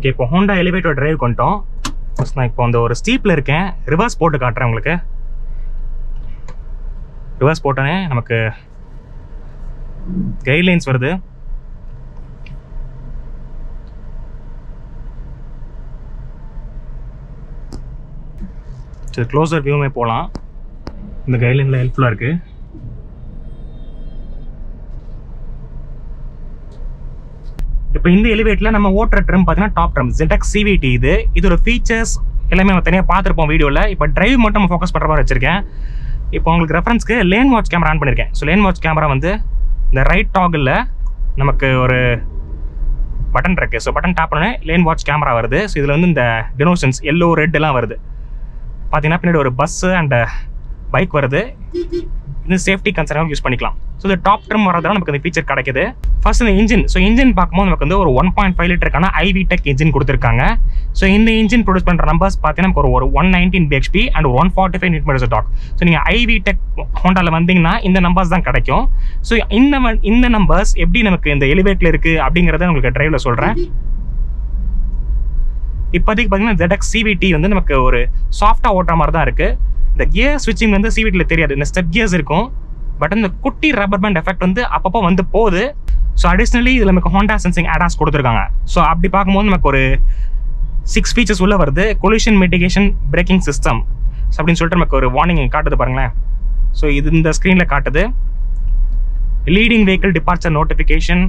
Okay, இப்போ Honda elevator drive பண்ணிட்டோம். நான் இப்போ அந்த ஒரு ஸ்டீப்பில் இருக்கேன். ரிவர்ஸ் போட்டு காட்டுறேன் உங்களுக்கு. ரிவர்ஸ் போட்டோன்னே நமக்கு கைட்லைன்ஸ் வருது. சரி, க்ளோசர் வியூமே போகலாம். இந்த கைட்லைனில் ஹெல்ப்ஃபுல்லாக இருக்குது. இப்போ இந்த எலிவேட்டரில் நம்ம ஓட்டுற ட்ரிம் பார்த்தீங்கன்னா டாப் ட்ரிம் ZX CVT. இதோட ஃபீச்சர்ஸ் எல்லாமே நம்ம தனியாக பார்த்துருப்போம் வீடியோவில். இப்போ டிரைவ் மட்டும் நம்ம ஃபோக்கஸ் பண்ணுற மாதிரி வச்சிருக்கேன். இப்போ உங்களுக்கு ரெஃபரன்ஸ்க்கு லேன் வாட்ச் கேமரா ஆன் பண்ணியிருக்கேன். ஸோ லேன் வாட்ச் கேமரா வந்து இந்த ரைட் டாகில் நமக்கு ஒரு பட்டன் இருக்குது. ஸோ பட்டன் டேப் பண்ணோன்னே லேன் வாட்ச் கேமரா வருது. ஸோ இதில் வந்து இந்த டினோஷன்ஸ் எல்லோ ரெட் எல்லாம் வருது. பார்த்தீங்கன்னா பின்னாடி ஒரு பஸ்ஸு அண்ட் பைக் வருது. இது சேஃப்டி கன்சர்னாக யூஸ் பண்ணிக்கலாம். ஸோ இந்த டாப் ட்ரிம் வரதால நமக்கு இந்த ஃபீச்சர் கிடைக்குது. ஃபர்ஸ்ட் இந்த இன்ஜின். ஸோ இன்ஜின் பார்க்கும்போது நமக்கு வந்து ஒரு 1.5 லிட்டருக்கான IVTEC இன்ஜின் கொடுத்துருக்காங்க. ஸோ இந்த இன்ஜின் ப்ரொடியூஸ் பண்ணுற நம்பர்ஸ் பார்த்தீங்கன்னா நமக்கு ஒரு 119 bhp and 145 Nm torque. So நீங்கள் IVTEC ஹோண்டாவில் வந்தீங்கன்னா இந்த நம்பர்ஸ் தான் கிடைக்கும். ஸோ இந்த நம்பர்ஸ் எப்படி நமக்கு இந்த எலிவேட்டில் இருக்குது அப்படிங்கிறத உங்களுக்கு டிரைவில் சொல்கிறேன். இப்போதைக்கு பார்த்தீங்கன்னா ZX CVT வந்து நமக்கு ஒரு சாஃப்டாக ஓட்டுற மாதிரி தான் இருக்குது. இந்த கியர் ஸ்விட்சிங் வந்து CVTயில் தெரியாது. இந்த ஸ்டெப் கியர்ஸ் இருக்கும். பட் இந்த குட்டி ரப்பர் பேண்ட் எஃபெக்ட் வந்து அப்பப்போ வந்து போகுது. ஸோ அடிஷ்னலி இதில் நமக்கு ஹோண்டா சென்சிங் ADAS கொடுத்துருக்காங்க. ஸோ அப்படி பார்க்கும்போது நமக்கு ஒரு 6 ஃபீச்சர்ஸ் உள்ள வருது. கொலிஷன் மிட்டிகேஷன் பிரேக்கிங் சிஸ்டம் அப்படின்னு சொல்லிட்டு நமக்கு ஒரு வார்னிங் காட்டுது பாருங்களேன். ஸோ இது இந்த ஸ்க்ரீனில் காட்டுது. Leading vehicle departure notification,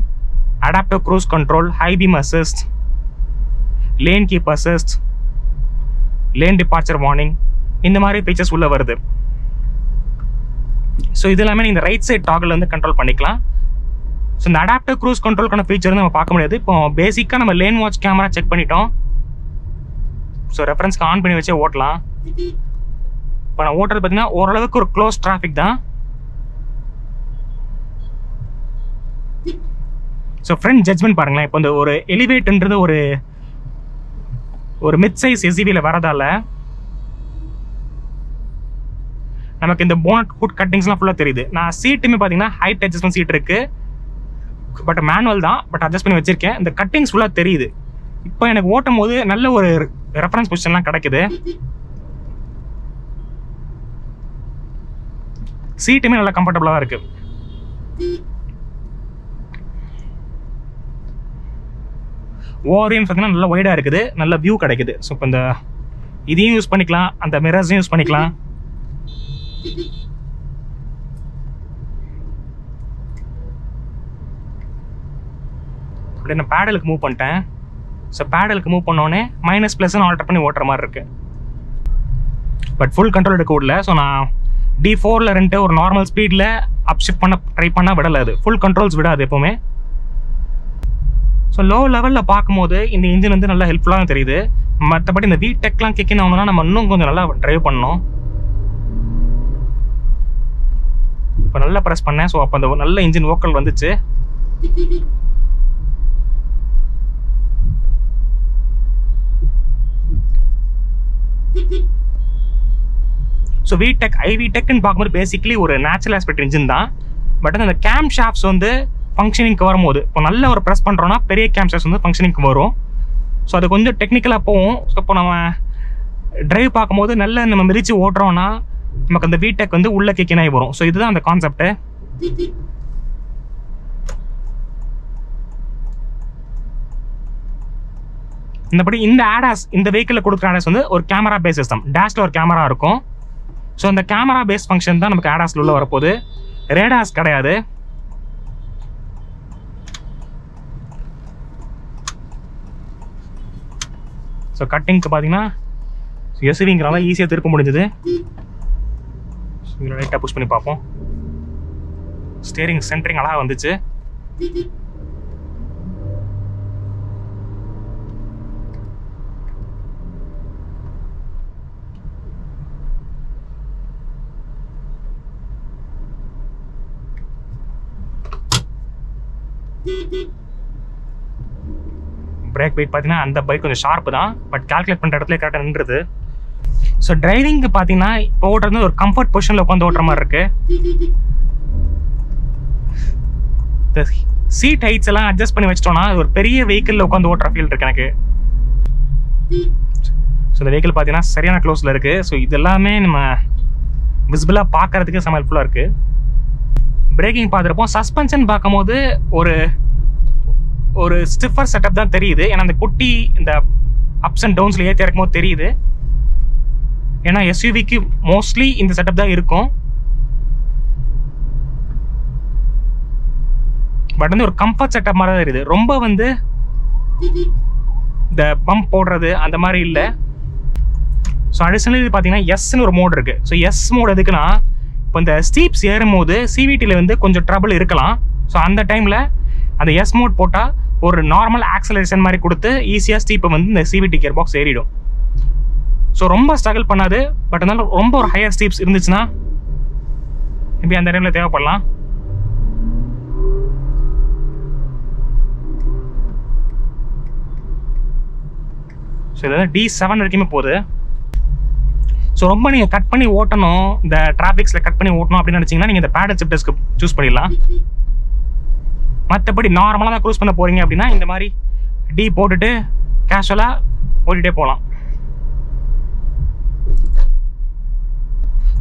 adaptive cruise control, high beam assist, lane keep assist, lane departure warning, இந்த மாதிரி ஃபீச்சர்ஸ் உள்ள வருது. ஸோ இது எல்லாமே இந்த ரைட் சைட் டாகில் வந்து கண்ட்ரோல் பண்ணிக்கலாம். ஸோ இந்த அடாப்டிவ் க்ரூஸ் கண்ட்ரோலுக்கான ஃபீச்சர் நம்ம பார்க்க முடியாது. இப்போ பேசிக்காக நம்ம லேன் வாட்ச் கேமரா செக் பண்ணிட்டோம். ஸோ ரெஃபரன்ஸ்க்கு ஆன் பண்ணி வச்சே ஓட்டலாம். இப்போ நான் ஓட்டுறது பார்த்தீங்கன்னா ஓரளவுக்கு ஒரு க்ளோஸ் டிராஃபிக் தான். ஸோ ஃப்ரண்ட் ஜட்ஜ்மெண்ட் பாருங்களேன். இப்போ இந்த ஒரு எலிவேட்ன்றது ஒரு மிட் சைஸ் SUVல வரதால நமக்கு இந்த போனட் ஹுட் கட்டிங்ஸ்லாம் ஃபுல்லாக தெரியுது. நான் சீட்டுமே பார்த்தீங்கன்னா ஹைட் அட்ஜஸ்ட்மெண்ட் சீட் இருக்கு. பட் மேனுவல் தான், பட் அட்ஜஸ்ட் பண்ணி வச்சிருக்கேன். இந்த கட்டிங்ஸ் ஃபுல்லாக தெரியுது. இப்போ எனக்கு ஓட்டும் போது நல்ல ஒரு ரெஃபரன்ஸ் பொசிஷன்லாம் கிடைக்குது. சீட்டுமே நல்லா கம்ஃபர்டபுளாக தான் இருக்கு. ஓவரையும் பார்த்தீங்கன்னா நல்லா ஒய்டாக இருக்குது. நல்ல வியூ கிடைக்குது. ஸோ இப்போ இந்த இதையும் யூஸ் பண்ணிக்கலாம், அந்த மிரர்ஸையும் யூஸ் பண்ணிக்கலாம். அப்படியே நான் பேடலுக்கு மூவ் பண்ணிட்டேன். ஸோ பேடலுக்கு மூவ் பண்ணோடனே மைனஸ் ப்ளஸ்ன்னு ஆல்டர் பண்ணி ஓட்டுற மாதிரி இருக்கு. பட் ஃபுல் கண்ட்ரோல் எடுக்க விடல. ஸோ நான் D4ல் ரெண்டு ஒரு நார்மல் ஸ்பீடில் அப் ஷிஃப்ட் பண்ண ட்ரை பண்ணால் விடலை. அது ஃபுல் கண்ட்ரோல்ஸ் விடாது எப்போவுமே. ஸோ லோ லெவலில் பார்க்கும்போது இந்த இன்ஜின் வந்து நல்லா ஹெல்ப்ஃபுல்லாக தெரியுது. மற்றபடி இந்த VTECலாம் கிக்கின் ஆகணும்னா நம்ம இன்னும் கொஞ்சம் நல்லா ட்ரைவ் பண்ணணும். இப்போ நல்லா ப்ரெஸ் பண்ணேன். ஸோ அப்போ அந்த நல்ல இன்ஜின் வோக்கல் வந்துச்சு. ஸோ VTEC IVTECன்னு பார்க்கும்போது பேசிக்கலி ஒரு நேச்சுரல் ஆஸ்பெக்ட் இன்ஜின் தான். பட் அந்த கேம் ஷாஃப்ட்ஸ் வந்து ஃபங்க்ஷனிங்க்கு வரும்போது இப்போ நல்ல ஒரு ப்ரெஸ் பண்ணுறோன்னா பெரிய கேம் ஷாஃப்ட்ஸ் வந்து ஃபங்க்ஷனிங்க்கு வரும். ஸோ அது கொஞ்சம் டெக்னிக்கலாக போகும். ஸோ இப்போ நம்ம டிரைவ் பார்க்கும்போது நல்ல நம்ம மிதிச்சு ஓட்டுறோன்னா நமக்கு அந்த VTEC வந்து உள்ள கிக்கினாகி வரும். ஸோ இதுதான் அந்த கான்செப்ட். இந்தபடி இந்த ADAS இந்த வெஹிக்கிளில் கொடுக்குற ADAS வந்து ஒரு கேமரா பேஸ் சிஸ்டம். டேஷ்ல ஒரு கேமரா இருக்கும். ஸோ அந்த கேமரா பேஸ் ஃபங்க்ஷன் தான் நமக்கு ADASல உள்ள வரப்போகுது. ரேடாஸ் கிடையாது. ஸோ கட்டிங்க்கு பார்த்தீங்கன்னா SUVங்கிறனால ஈஸியாக திருப்ப முடிஞ்சது. லைட்டாக புஷ் பண்ணி பார்ப்போம். ஸ்டேரிங் சென்டரிங் அழகாக வந்துச்சு. பிரேக் பைட் பார்த்தீங்கன்னா அந்த பைக் கொஞ்சம் ஷார்ப்பு தான். பட் கால்குலேட் பண்ணுற இடத்துல கரெக்டாக நின்றுது. ஸோ டிரைவிங்க்கு பார்த்தீங்கன்னா இப்போ ஓட்டுறது ஒரு கம்ஃபர்ட் பொசிஷனில் உட்காந்து ஓட்டுற மாதிரி இருக்கு. இந்த சீட் ஹைட்ஸ் எல்லாம் அட்ஜஸ்ட் பண்ணி வச்சிட்டோம்னா ஒரு பெரிய வெஹிக்கிளில் உட்காந்து ஓட்டுற ஃபீல் இருக்கு எனக்கு. ஸோ இந்த வெஹிக்கிள் பார்த்தீங்கன்னா சரியான க்ளோஸில் இருக்குது. ஸோ இது எல்லாமே நம்ம விசிபிளாக பார்க்கறதுக்கு செம ஹெல்ப்ஃபுல்லாக இருக்குது. பிரேக்கிங் பார்த்துருப்போம். சஸ்பென்ஷன் பார்க்கும்போது ஒரு ஸ்டிஃபர் செட்டப் தான் தெரியுது. ஏன்னா அந்த குட்டி இந்த அப்ஸ் அண்ட் டவுன்ஸில் ஏற்றி இறக்கும் போது தெரியுது. ஏன்னா எஸ்யூவிக்கு மோஸ்ட்லி இந்த செட்டப் தான் இருக்கும். பட் வந்து ஒரு கம்ஃபர்ட் செட்டப் மாதிரி தான் இருக்குது. ரொம்ப வந்து இந்த பம்ப் போடுறது அந்த மாதிரி இல்லை. ஸோ அடிஷனலி பார்த்தீங்கன்னா எஸ்ன்னு ஒரு மோட் இருக்குது. ஸோ எஸ் மோட் எதுக்குன்னா, இப்போ இந்த ஸ்டீப்ஸ் ஏறும் போது சிவிடியில் வந்து கொஞ்சம் ட்ரபிள் இருக்கலாம். ஸோ அந்த டைமில் அந்த எஸ் மோட் போட்டால் ஒரு நார்மல் ஆக்சலரேஷன் மாதிரி கொடுத்து ஈஸியாக ஸ்டீப்பை வந்து இந்த சிவிடி கியர் பாக்ஸ் ஏறிடும். ஸோ ரொம்ப ஸ்ட்ரகிள் பண்ணாது. பட் இருந்தாலும் ரொம்ப ஒரு ஹையர் ஸ்டீப்ஸ் இருந்துச்சுன்னா மேபி அந்த டைமில் தேவைப்படலாம். ஸோ இது வந்து D7 வரைக்குமே போகுது. ஸோ ரொம்ப நீங்கள் கட் பண்ணி ஓட்டணும், இந்த டிராஃபிக்ஸில் கட் பண்ணி ஓட்டணும் அப்படின்னு நினச்சிங்கன்னா நீங்கள் இந்த பேடல் ஷிஃப்டர்ஸ்க்கு சூஸ் பண்ணிடலாம். மற்றபடி நார்மலாக தான் க்ரூஸ் பண்ண போகிறீங்க அப்படின்னா இந்த மாதிரி D போட்டுட்டு கேஷுவலாக ஓட்டிகிட்டே போகலாம்.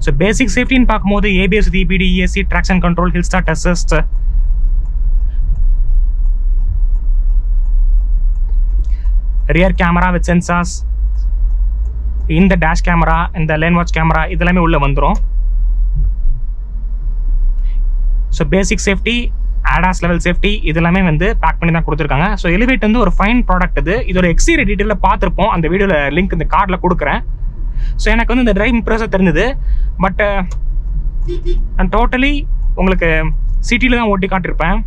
ஸோ பேசிக் சேஃப்டின்னு பார்க்கும்போது ABS, EBD, ESC, traction control, hill start assist, rear camera with sensors, இந்த டேஷ் கேமரா, இந்த லேன் வாட்ச் கேமரா இதெல்லாமே உள்ளே வந்துடும். So basic safety, ADAS level safety இதெல்லாமே வந்து பேக் பண்ணி தான் கொடுத்துருக்காங்க. ஸோ எலிவேட் வந்து ஒரு ஃபைன் ப்ராடக்ட். இதோட எக்ஸ்டீரியர் டீட்டெயிலில் பார்த்துருப்போம். அந்த வீடியோவில் லிங்க் இந்த கார்டில் கொடுக்குறேன். ஸோ எனக்கு வந்து இந்த டிரைவ் இம்ப்ரெஸாக தெரிஞ்சது. பட் நான் டோட்டலி உங்களுக்கு சிட்டியில் தான் ஓட்டி காட்டியிருப்பேன்.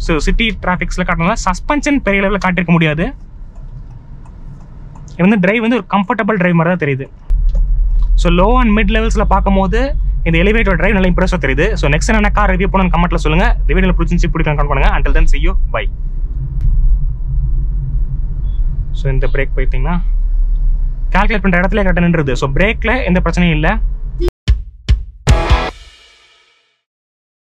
ஸோ சிட்டி டிராஃபிக்ஸில் காட்டினால சஸ்பென்ஷன் பெரிய லெவலில் காட்டியிருக்க முடியாது. இது வந்து டிரைவ் வந்து ஒரு கம்ஃபர்டபுள் டிரைவ் மாதிரி தான் தெரியுது. ஸோ லோ அண்ட் மிட் லெவல்ஸில் பார்க்கும்போது இந்த எலிவேட்டர் டிரைவ் நல்லா இம்ப்ரெஸாக தெரியுது. ஸோ நெக்ஸ்ட் என்ன கார் ரிவ்யூ பண்ணணும்னு கமெண்ட்டில் சொல்லுங்கள். இந்த வீடியோவில் பிடிச்சிருந்துச்சி பிடிக்கலாம் கமெண்ட் பண்ணுங்கள். Until then see you, bye. So இந்த பிரேக் போயிட்டீங்கன்னா கால்குலேட் பண்ணுற இடத்துல கரெக்டாக நின்றுது. ஸோ பிரேக்கில் எந்த பிரச்சனையும் இல்லை.